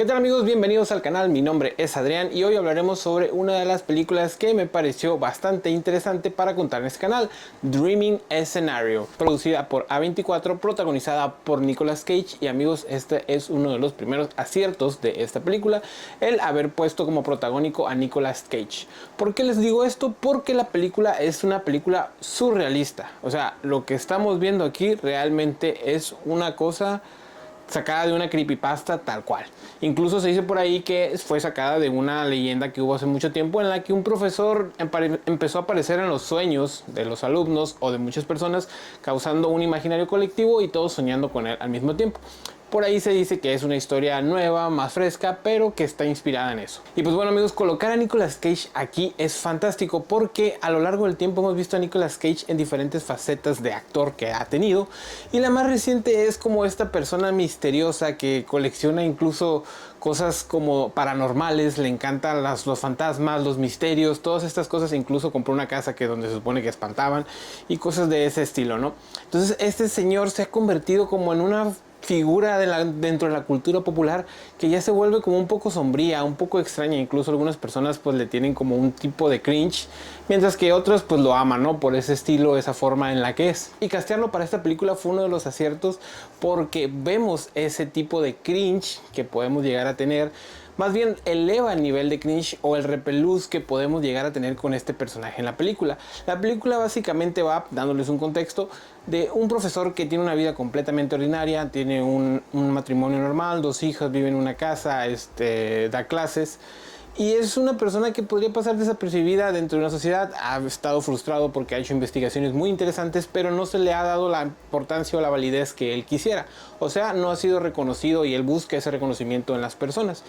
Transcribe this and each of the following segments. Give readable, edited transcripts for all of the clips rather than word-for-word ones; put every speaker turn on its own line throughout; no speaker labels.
¿Qué tal amigos? Bienvenidos al canal, mi nombre es Adrián y hoy hablaremos sobre una de las películas que me pareció bastante interesante para contar en este canal, Dreaming Scenario, producida por A24, protagonizada por Nicolas Cage. Y amigos, este es uno de los primeros aciertos de esta película, el haber puesto como protagónico a Nicolas Cage. ¿Por qué les digo esto? Porque la película es una película surrealista, o sea, lo que estamos viendo aquí realmente es una cosa sacada de una creepypasta tal cual. Incluso se dice por ahí que fue sacada de una leyenda que hubo hace mucho tiempo en la que un profesor empezó a aparecer en los sueños de los alumnos o de muchas personas, causando un imaginario colectivo y todos soñando con él al mismo tiempo. Por ahí se dice que es una historia nueva, más fresca, pero que está inspirada en eso. Y pues bueno amigos, colocar a Nicolas Cage aquí es fantástico porque a lo largo del tiempo hemos visto a Nicolas Cage en diferentes facetas de actor que ha tenido. Y la más reciente es como esta persona misteriosa que colecciona incluso cosas como paranormales, le encantan los fantasmas, los misterios, todas estas cosas. Incluso compró una casa que donde se supone que espantaban y cosas de ese estilo, ¿no? Entonces este señor se ha convertido como en una figura dentro de la cultura popular que ya se vuelve como un poco sombría, un poco extraña. Incluso algunas personas pues le tienen como un tipo de cringe, mientras que otros pues lo aman, ¿no? Por ese estilo, esa forma en la que es. Y castearlo para esta película fue uno de los aciertos porque vemos ese tipo de cringe que podemos llegar a tener. Más bien eleva el nivel de cringe o el repelús que podemos llegar a tener con este personaje en la película. La película básicamente va, dándoles un contexto, de un profesor que tiene una vida completamente ordinaria, tiene un matrimonio normal, 2 hijas, vive en una casa, da clases. Y es una persona que podría pasar desapercibida dentro de una sociedad. Ha estado frustrado porque ha hecho investigaciones muy interesantes, pero no se le ha dado la importancia o la validez que él quisiera. O sea, no ha sido reconocido y él busca ese reconocimiento en las personas.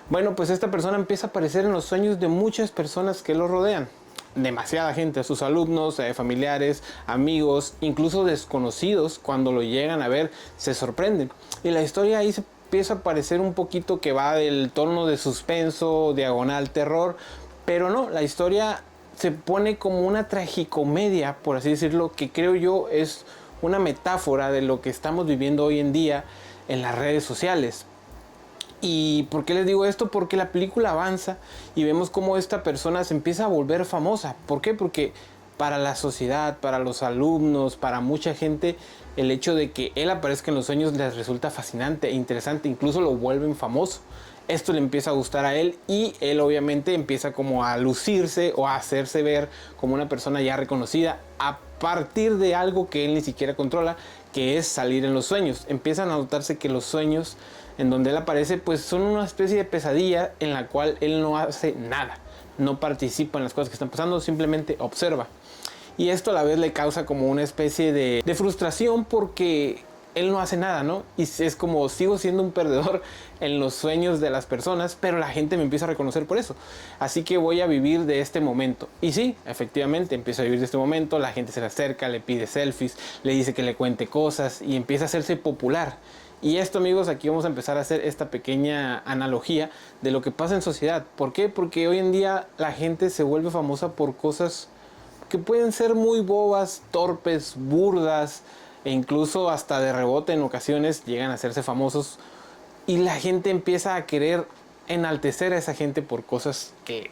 Bueno, pues esta persona empieza a aparecer en los sueños de muchas personas que lo rodean. Demasiada gente, sus alumnos, familiares, amigos, incluso desconocidos. Cuando lo llegan a ver se sorprenden. Y la historia ahí se empieza a parecer un poquito que va del tono de suspenso, diagonal terror, pero no, la historia se pone como una tragicomedia, por así decirlo, que creo yo es una metáfora de lo que estamos viviendo hoy en día en las redes sociales. ¿Y por qué les digo esto? Porque la película avanza y vemos cómo esta persona se empieza a volver famosa. ¿Por qué? Porque para la sociedad, para los alumnos, para mucha gente, el hecho de que él aparezca en los sueños les resulta fascinante e interesante, incluso lo vuelven famoso. Esto le empieza a gustar a él y él obviamente empieza como a lucirse o a hacerse ver como una persona ya reconocida a partir de algo que él ni siquiera controla, que es salir en los sueños. Empiezan a notarse que los sueños en donde él aparece pues son una especie de pesadilla en la cual él no hace nada, no participa en las cosas que están pasando, simplemente observa. Y esto a la vez le causa como una especie de frustración porque él no hace nada, ¿no? Y es como sigo siendo un perdedor en los sueños de las personas, pero la gente me empieza a reconocer por eso. Así que voy a vivir de este momento. Y sí, efectivamente, empieza a vivir de este momento, la gente se le acerca, le pide selfies, le dice que le cuente cosas y empieza a hacerse popular. Y esto amigos, aquí vamos a empezar a hacer esta pequeña analogía de lo que pasa en sociedad. ¿Por qué? Porque hoy en día la gente se vuelve famosa por cosas que pueden ser muy bobas, torpes, burdas, e incluso hasta de rebote en ocasiones llegan a hacerse famosos. Y la gente empieza a querer enaltecer a esa gente por cosas que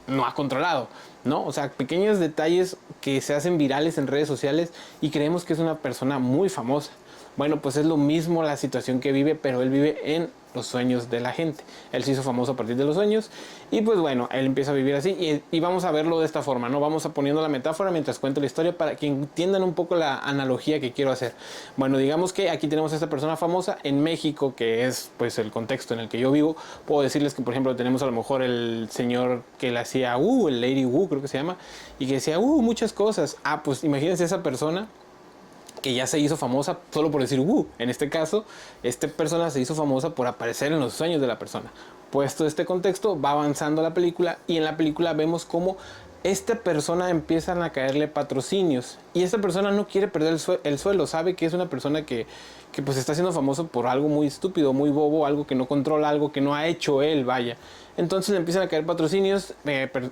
no ha controlado, ¿no? O sea, pequeños detalles que se hacen virales en redes sociales y creemos que es una persona muy famosa. Bueno, pues es lo mismo la situación que vive, pero él vive en los sueños de la gente. Él se hizo famoso a partir de los sueños y pues bueno, él empieza a vivir así y vamos a verlo de esta forma, ¿no? Vamos a poniendo la metáfora mientras cuento la historia para que entiendan un poco la analogía que quiero hacer. Bueno, digamos que aquí tenemos a esta persona famosa en México, que es pues el contexto en el que yo vivo. Puedo decirles que por ejemplo tenemos a lo mejor el señor que le hacía el Lady Wu creo que se llama, y que decía muchas cosas. Pues imagínense esa persona que ya se hizo famosa solo por decir en este caso, esta persona se hizo famosa por aparecer en los sueños de la persona. Puesto este contexto, va avanzando la película y en la película vemos cómo esta persona empiezan a caerle patrocinios y esta persona no quiere perder el suelo, sabe que es una persona que pues está siendo famoso por algo muy estúpido, muy bobo, algo que no controla, algo que no ha hecho él, vaya. Entonces le empiezan a caer patrocinios,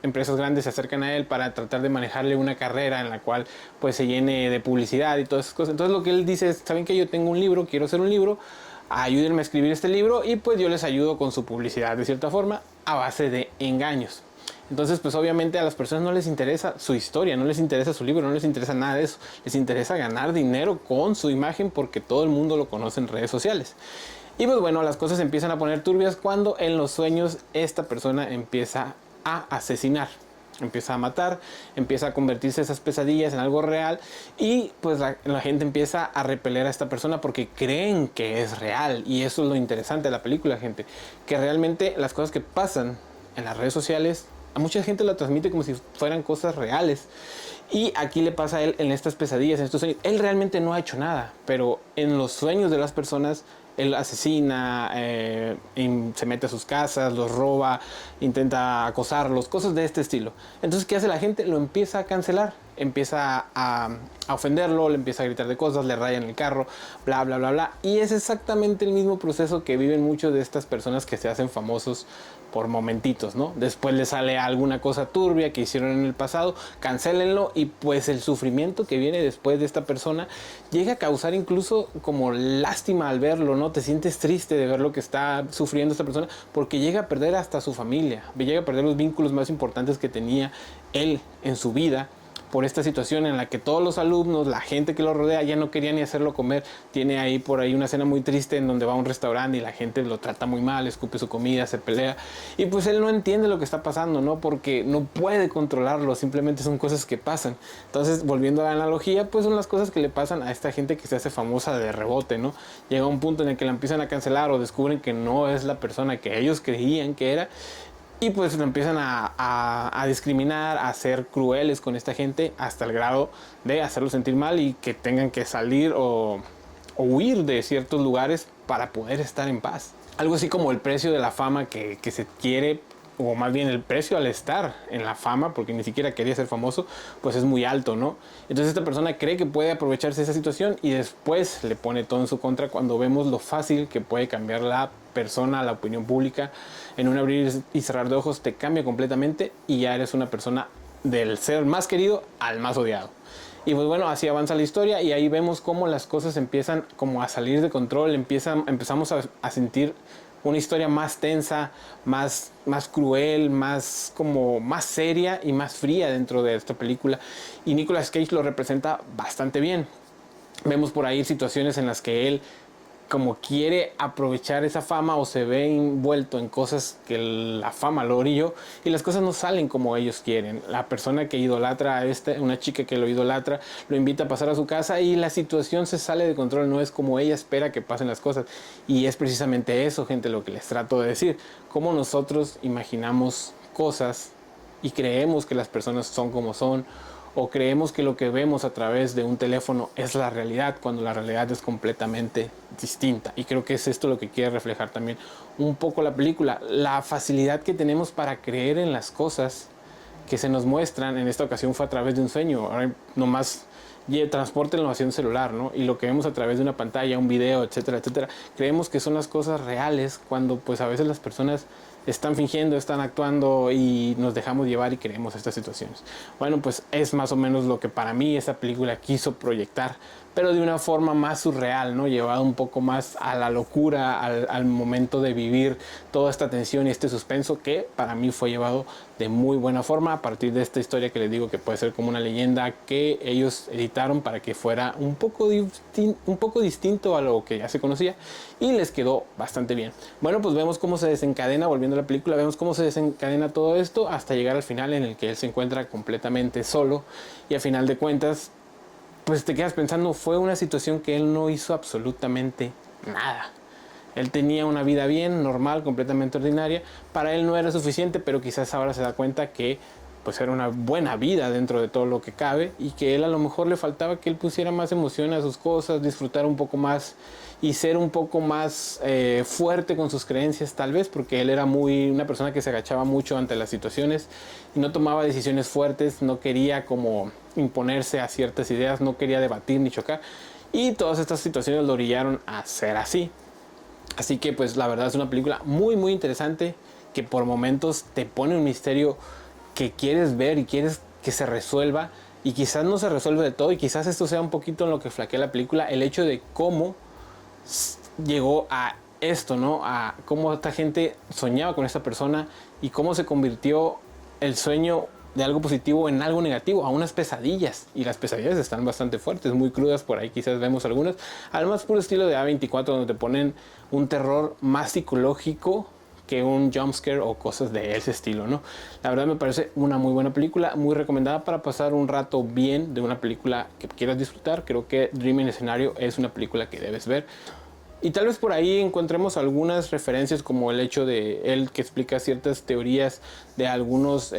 empresas grandes se acercan a él para tratar de manejarle una carrera en la cual pues se llene de publicidad y todas esas cosas. Entonces lo que él dice es, ¿saben qué? Yo tengo un libro, quiero hacer un libro, ayúdenme a escribir este libro y pues yo les ayudo con su publicidad de cierta forma a base de engaños. Entonces, pues obviamente a las personas no les interesa su historia, no les interesa su libro, no les interesa nada de eso. Les interesa ganar dinero con su imagen porque todo el mundo lo conoce en redes sociales. Y pues bueno, las cosas empiezan a poner turbias cuando en los sueños esta persona empieza a asesinar. Empieza a matar, empieza a convertirse esas pesadillas en algo real y pues la gente empieza a repeler a esta persona porque creen que es real. Y eso es lo interesante de la película, gente, que realmente las cosas que pasan en las redes sociales a mucha gente lo transmite como si fueran cosas reales. Y aquí le pasa a él en estas pesadillas, en estos sueños. Él realmente no ha hecho nada, pero en los sueños de las personas él asesina, se mete a sus casas, los roba, intenta acosarlos, cosas de este estilo. Entonces, ¿qué hace la gente? Lo empieza a cancelar, empieza a ofenderlo, le empieza a gritar de cosas, le rayan el carro, bla, bla, bla, bla. Y es exactamente el mismo proceso que viven muchos de estas personas que se hacen famosos por momentitos, ¿no? Después le sale alguna cosa turbia que hicieron en el pasado, cancélenlo y pues el sufrimiento que viene después de esta persona llega a causar incluso como lástima al verlo, ¿no? Te sientes triste de ver lo que está sufriendo esta persona porque llega a perder hasta su familia, llega a perder los vínculos más importantes que tenía él en su vida por esta situación en la que todos los alumnos, la gente que lo rodea ya no quería ni hacerlo comer. Tiene ahí por ahí una escena muy triste en donde va a un restaurante y la gente lo trata muy mal, escupe su comida, se pelea y pues él no entiende lo que está pasando, ¿no? Porque no puede controlarlo, simplemente son cosas que pasan. Entonces, volviendo a la analogía, pues son las cosas que le pasan a esta gente que se hace famosa de rebote, ¿no? Llega un punto en el que la empiezan a cancelar o descubren que no es la persona que ellos creían que era. Y pues lo empiezan a discriminar, a ser crueles con esta gente hasta el grado de hacerlo sentir mal y que tengan que salir o huir de ciertos lugares para poder estar en paz. Algo así como el precio de la fama que se quiere, o más bien el precio al estar en la fama, porque ni siquiera quería ser famoso, pues es muy alto, ¿no? Entonces esta persona cree que puede aprovecharse de esa situación y después le pone todo en su contra cuando vemos lo fácil que puede cambiar la persona, la opinión pública. En un abrir y cerrar de ojos te cambia completamente y ya eres una persona del ser más querido al más odiado. Y pues bueno, así avanza la historia y ahí vemos cómo las cosas empiezan como a salir de control, empezamos a sentir una historia más tensa, más cruel, más seria y más fría dentro de esta película. Y Nicolas Cage lo representa bastante bien. Vemos por ahí situaciones en las que él como quiere aprovechar esa fama o se ve envuelto en cosas que la fama lo orilló y las cosas no salen como ellos quieren. La persona que idolatra a una chica que lo idolatra, lo invita a pasar a su casa y la situación se sale de control, no es como ella espera que pasen las cosas. Y es precisamente eso, gente, lo que les trato de decir. Cómo nosotros imaginamos cosas y creemos que las personas son como son, o creemos que lo que vemos a través de un teléfono es la realidad cuando la realidad es completamente distinta. Y creo que es esto lo que quiere reflejar también un poco la película, la facilidad que tenemos para creer en las cosas que se nos muestran. En esta ocasión fue a través de un sueño, ahora nomás transportenlo hacia un celular, ¿no? Y lo que vemos a través de una pantalla, un video, etcétera, etcétera, creemos que son las cosas reales cuando pues a veces las personas están fingiendo, están actuando y nos dejamos llevar y creemos estas situaciones. Bueno, pues es más o menos lo que para mí esa película quiso proyectar, pero de una forma más surreal, ¿no? Llevado un poco más a la locura, al momento de vivir toda esta tensión y este suspenso que para mí fue llevado de muy buena forma a partir de esta historia que les digo que puede ser como una leyenda que ellos editaron para que fuera un poco distinto a lo que ya se conocía y les quedó bastante bien. Bueno, pues vemos cómo se desencadena, volviendo a la película, vemos cómo se desencadena todo esto hasta llegar al final en el que él se encuentra completamente solo y al final de cuentas pues te quedas pensando, fue una situación que él no hizo absolutamente nada. Él tenía una vida bien, normal, completamente ordinaria. Para él no era suficiente, pero quizás ahora se da cuenta que pues era una buena vida dentro de todo lo que cabe y que él a lo mejor le faltaba que él pusiera más emoción a sus cosas, disfrutar un poco más y ser un poco más fuerte con sus creencias tal vez, porque él era una persona que se agachaba mucho ante las situaciones y no tomaba decisiones fuertes, no quería como imponerse a ciertas ideas, no quería debatir ni chocar y todas estas situaciones lo orillaron a ser así. Así que pues la verdad es una película muy muy interesante que por momentos te pone un misterio que quieres ver y quieres que se resuelva y quizás no se resuelve de todo y quizás esto sea un poquito en lo que flaquea la película, el hecho de cómo llegó a esto, ¿no? A cómo esta gente soñaba con esta persona y cómo se convirtió el sueño de algo positivo en algo negativo, a unas pesadillas. Y las pesadillas están bastante fuertes, muy crudas, por ahí quizás vemos algunas. Además, puro estilo de A24, donde te ponen un terror más psicológico que un jumpscare o cosas de ese estilo, ¿no? La verdad me parece una muy buena película, muy recomendada para pasar un rato bien de una película que quieras disfrutar. Creo que Dreaming Scenario es una película que debes ver. Y tal vez por ahí encontremos algunas referencias, como el hecho de él que explica ciertas teorías de algunas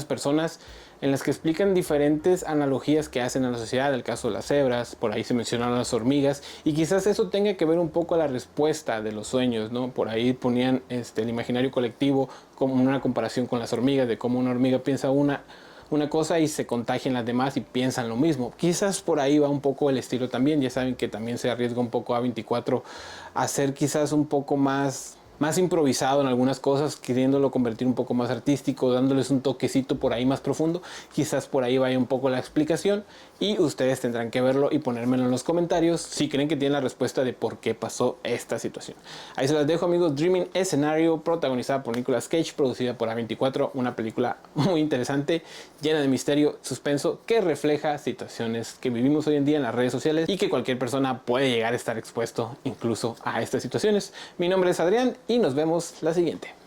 personas en las que explican diferentes analogías que hacen a la sociedad. El caso de las cebras, por ahí se mencionaron las hormigas, y quizás eso tenga que ver un poco a la respuesta de los sueños, ¿no? Por ahí ponían el imaginario colectivo como una comparación con las hormigas, de cómo una hormiga piensa una cosa y se contagian las demás y piensan lo mismo. Quizás por ahí va un poco el estilo también. Ya saben que también se arriesga un poco A24 a ser quizás un poco más improvisado en algunas cosas, queriéndolo convertir un poco más artístico, dándoles un toquecito por ahí más profundo. Quizás por ahí vaya un poco la explicación y ustedes tendrán que verlo y ponérmelo en los comentarios si creen que tienen la respuesta de por qué pasó esta situación. Ahí se las dejo, amigos. Dreaming Scenario, protagonizada por Nicolas Cage, producida por A24, una película muy interesante, llena de misterio, suspenso, que refleja situaciones que vivimos hoy en día en las redes sociales y que cualquier persona puede llegar a estar expuesto incluso a estas situaciones. Mi nombre es Adrián y nos vemos la siguiente.